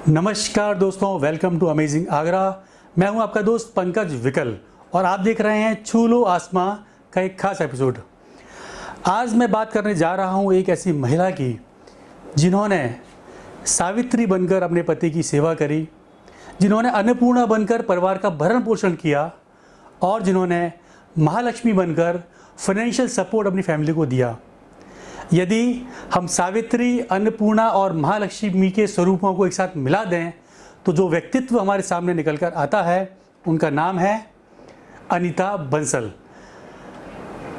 नमस्कार दोस्तों, welcome to amazing Agra. मैं हूं आपका दोस्त पंकज विकल और आप देख रहे हैं छू लो आसमां का एक खास एपिसोड। आज मैं बात करने जा रहा हूं एक ऐसी महिला की जिन्होंने सावित्री बनकर अपने पति की सेवा करी, जिन्होंने अन्नपूर्णा बनकर परिवार का भरण पोषण किया और जिन्होंने महालक्ष्मी बनकर फाइनेंशियल सपोर्ट अपनी फैमिली को दिया। यदि हम सावित्री, अन्नपूर्णा और महालक्ष्मी के स्वरूपों को एक साथ मिला दें तो जो व्यक्तित्व हमारे सामने निकल कर आता है उनका नाम है अनीता बंसल।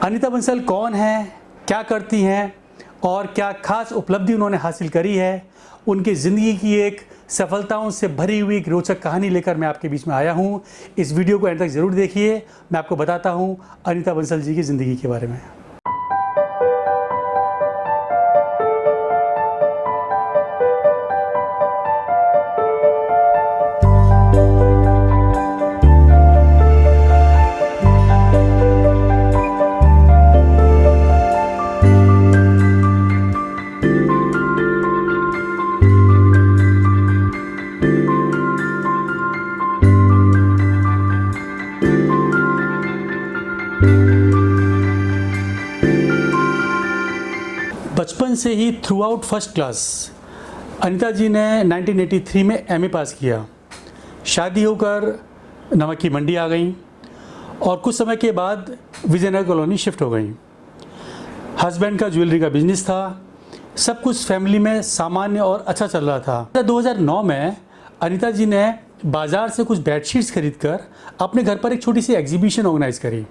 अनीता बंसल कौन है, क्या करती हैं और क्या खास उपलब्धि उन्होंने हासिल करी है, उनकी ज़िंदगी की एक सफलताओं से भरी हुई एक रोचक कहानी लेकर मैं आपके बीच में आया हूँ। इस वीडियो को एंड तक ज़रूर देखिए, मैं आपको बताता हूँ अनीता बंसल जी की ज़िंदगी के बारे में। बचपन से ही throughout first class Anita ji ने 1983 में एमए पास किया। शादी होकर नमक की मंडी आ गई और कुछ समय के बाद विजयनगर कॉलोनी शिफ्ट हो गई। हस्बैंड का ज्वेलरी का बिजनेस था, सब कुछ फैमिली में सामान्य और अच्छा चल रहा था। 2009 में अनीता जी ने बाज़ार से कुछ बेडशीट्स खरीदकर अपने घर पर एक छोटी सी एग्जीबिशन ऑर्गेनाइज करी।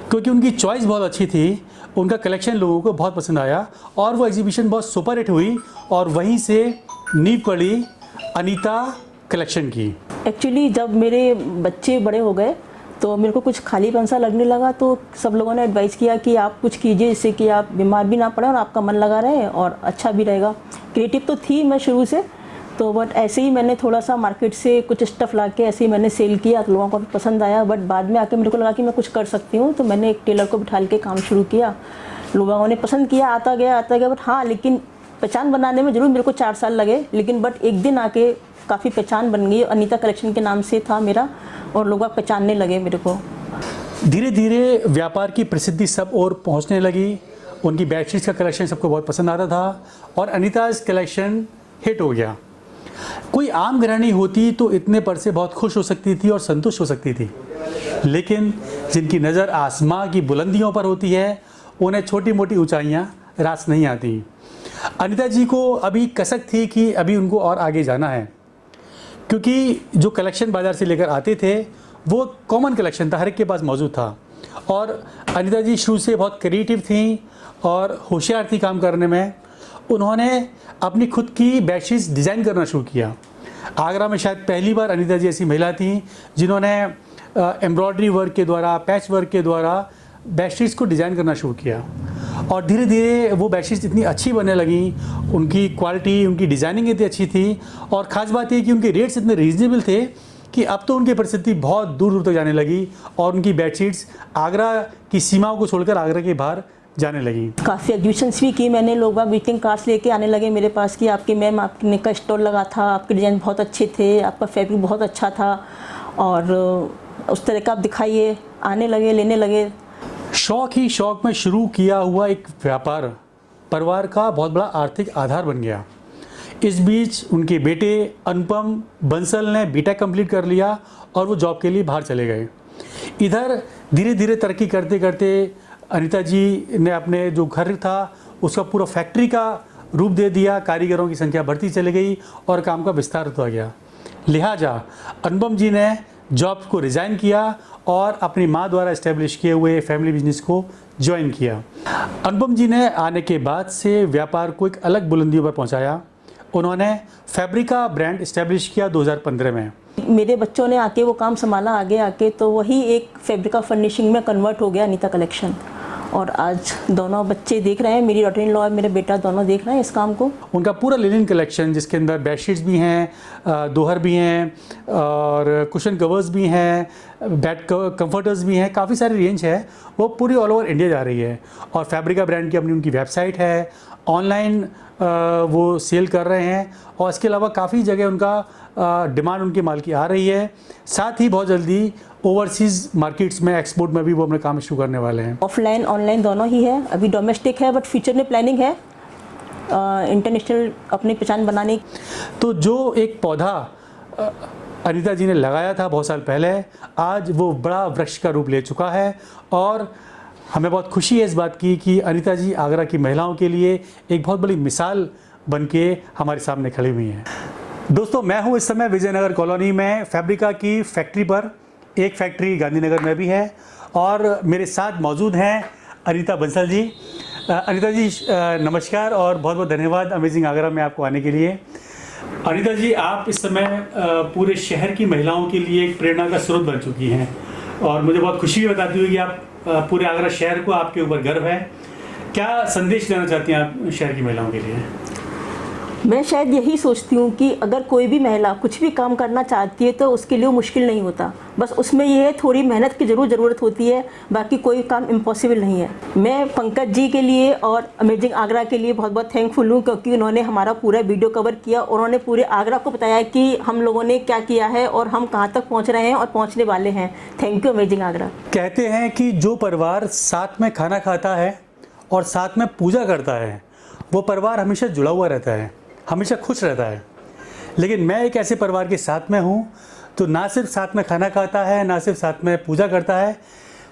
क्योंकि उनकी चॉइस बहुत अच्छी थी, उनका कलेक्शन लोगों को बहुत पसंद आया और वो एग्जीबिशन बहुत सुपर हिट हुई और वहीं से नींव पड़ी अनीता कलेक्शन की। एक्चुअली जब मेरे बच्चे बड़े हो गए तो मेरे को कुछ खालीपन सा लगने लगा, तो सब लोगों ने एडवाइस किया कि आप कुछ कीजिए जिससे कि आप बीमार भी ना पड़े और आपका मन लगा रहे और अच्छा भी रहेगा। क्रिएटिव तो थी मैं शुरू से, तो बट ऐसे ही मैंने थोड़ा सा मार्केट से कुछ स्टफ़ ला के ऐसे ही मैंने सेल किया, तो लोगों को पसंद आया। बट बाद में आके मेरे को लगा कि मैं कुछ कर सकती हूँ, तो मैंने एक टेलर को बिठा के काम शुरू किया। लोगों ने पसंद किया, आता गया। बट हाँ, लेकिन पहचान बनाने में ज़रूर मेरे को 4 साल लगे, लेकिन बट एक दिन आके काफ़ी पहचान बन गई। अनीता कलेक्शन के नाम से था मेरा और लोग पहचानने लगे मेरे को। धीरे धीरे व्यापार की प्रसिद्धि सब और पहुँचने लगी। उनकी बेडशीट्स का कलेक्शन सबको बहुत पसंद आता था और अनीताज़ कलेक्शन हिट हो गया। कोई आम गृहिणी होती तो इतने पर से बहुत खुश हो सकती थी और संतुष्ट हो सकती थी, लेकिन जिनकी नज़र आसमां की बुलंदियों पर होती है उन्हें छोटी मोटी ऊंचाइयां रास नहीं आती। अनीता जी को अभी कसक थी कि अभी उनको और आगे जाना है, क्योंकि जो कलेक्शन बाज़ार से लेकर आते थे वो कॉमन कलेक्शन था, हर एक के पास मौजूद था। और अनीता जी शुरू से बहुत क्रिएटिव थी और होशियार थी काम करने में। उन्होंने अपनी खुद की बेडशीट्स डिज़ाइन करना शुरू किया। आगरा में शायद पहली बार अनीता जी ऐसी महिला थी जिन्होंने एम्ब्रॉयडरी वर्क के द्वारा, पैच वर्क के द्वारा बेडशीट्स को डिज़ाइन करना शुरू किया और धीरे धीरे वो बेडशीट्स इतनी अच्छी बनने लगी, उनकी क्वालिटी, उनकी डिज़ाइनिंग इतनी अच्छी थी और ख़ास बात ये कि उनके रेट्स इतने रीजनेबल थे कि अब तो उनकी प्रसिद्धि बहुत दूर दूर तक जाने लगी और उनकी बेडशीट्स आगरा की सीमाओं को छोड़कर आगरा के बाहर जाने लगी। काफ़ी एग्जीबिशंस भी की मैंने, लोग विजिटिंग कार्ड्स लेके आने लगे मेरे पास कि आपकी मैम, आपने का स्टॉल लगा था, आपके डिज़ाइन बहुत अच्छे थे, आपका फैब्रिक बहुत अच्छा था और उस तरह का आप दिखाइए। आने लगे, लेने लगे। शौक ही शौक में शुरू किया हुआ एक व्यापार परिवार का बहुत बड़ा आर्थिक आधार बन गया। इस बीच उनके बेटे अनुपम बंसल ने बीटेक कंप्लीट कर लिया और वो जॉब के लिए बाहर चले गए। इधर धीरे धीरे तरक्की करते करते अनीता जी ने अपने जो घर था उसका पूरा फैक्ट्री का रूप दे दिया, कारीगरों की संख्या बढ़ती चली गई और काम का विस्तार होता गया। लिहाजा अनुपम जी ने जॉब को रिज़ाइन किया और अपनी माँ द्वारा इस्टेब्लिश किए हुए फैमिली बिजनेस को ज्वाइन किया। अनुपम जी ने आने के बाद से व्यापार को एक अलग बुलंदियों पर पहुँचाया। उन्होंने फैब्रिका ब्रांड इस्टेब्लिश किया 2015 में। मेरे बच्चों ने आके वो काम संभाला आगे आके, तो वही एक फैब्रिका फर्निशिंग में कन्वर्ट हो गया अनीता कलेक्शन। और आज दोनों बच्चे देख रहे हैं, मेरी डॉटर इन लॉ और मेरा बेटा दोनों देख रहे हैं इस काम को। उनका पूरा लिनन कलेक्शन जिसके अंदर बेडशीट्स भी हैं, दोहर भी हैं और कुशन कवर्स भी हैं, बेड कंफर्टर्स भी हैं, काफ़ी सारी रेंज है, वो पूरी ऑल ओवर इंडिया जा रही है। और फैब्रिका ब्रांड की अपनी उनकी वेबसाइट है, ऑनलाइन वो सेल कर रहे हैं और इसके अलावा काफ़ी जगह उनका डिमांड उनके माल की आ रही है। साथ ही बहुत जल्दी ओवरसीज़ मार्केट्स में, एक्सपोर्ट में भी वो अपने काम शुरू करने वाले हैं। ऑफलाइन ऑनलाइन दोनों ही है, अभी डोमेस्टिक है, बट फ्यूचर में प्लानिंग है इंटरनेशनल अपनी पहचान बनाने। तो जो एक पौधा अनीता जी ने लगाया था बहुत साल पहले, आज वो बड़ा वृक्ष का रूप ले चुका है और हमें बहुत खुशी है इस बात की कि अनीता जी आगरा की महिलाओं के लिए एक बहुत बड़ी मिसाल बन के हमारे सामने खड़ी हुई हैं। दोस्तों, मैं हूँ इस समय विजयनगर कॉलोनी में फैब्रिका की फैक्ट्री पर। एक फैक्ट्री गांधीनगर में भी है और मेरे साथ मौजूद हैं अनीता बंसल जी। अनीता जी नमस्कार और बहुत बहुत धन्यवाद अमेजिंग आगरा में आपको आने के लिए। अनीता जी, आप इस समय पूरे शहर की महिलाओं के लिए एक प्रेरणा का स्रोत बन चुकी हैं और मुझे बहुत खुशी भी बताती हुई कि आप पूरे आगरा शहर को आपके ऊपर गर्व है। क्या संदेश देना चाहती हैं आप शहर की महिलाओं के लिए? मैं शायद यही सोचती हूँ कि अगर कोई भी महिला कुछ भी काम करना चाहती है तो उसके लिए वो मुश्किल नहीं होता, बस उसमें ये है थोड़ी मेहनत की ज़रूरत होती है, बाकी कोई काम इम्पॉसिबल नहीं है। मैं पंकज जी के लिए और अमेजिंग आगरा के लिए बहुत बहुत थैंकफुल हूँ क्योंकि उन्होंने हमारा पूरा वीडियो कवर किया और उन्होंने पूरे आगरा को बताया कि हम लोगों ने क्या किया है और हम कहाँ तक पहुँच रहे हैं और पहुँचने वाले हैं। Thank you amazing Agra. कहते हैं कि जो परिवार साथ में खाना खाता है और साथ में पूजा करता है वो परिवार हमेशा जुड़ा हुआ रहता है, हमेशा खुश रहता है। लेकिन मैं एक ऐसे परिवार के साथ में हूँ तो ना सिर्फ साथ में खाना खाता है, ना सिर्फ साथ में पूजा करता है,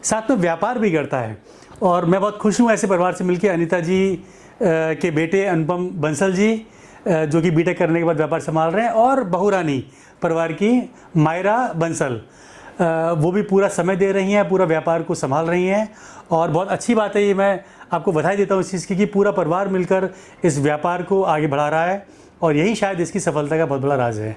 साथ में व्यापार भी करता है। और मैं बहुत खुश हूँ ऐसे परिवार से मिलकर। अनीता जी के बेटे अनुपम बंसल जी जो कि बीटेक करने के बाद व्यापार संभाल रहे हैं, और बहू रानी परिवार की मायरा बंसल वो भी पूरा समय दे रही हैं, पूरा व्यापार को संभाल रही हैं। और बहुत अच्छी बात है, ये मैं आपको बधाई देता हूँ इस चीज़ की कि पूरा परिवार मिलकर इस व्यापार को आगे बढ़ा रहा है और यही शायद इसकी सफलता का बहुत बड़ा राज है।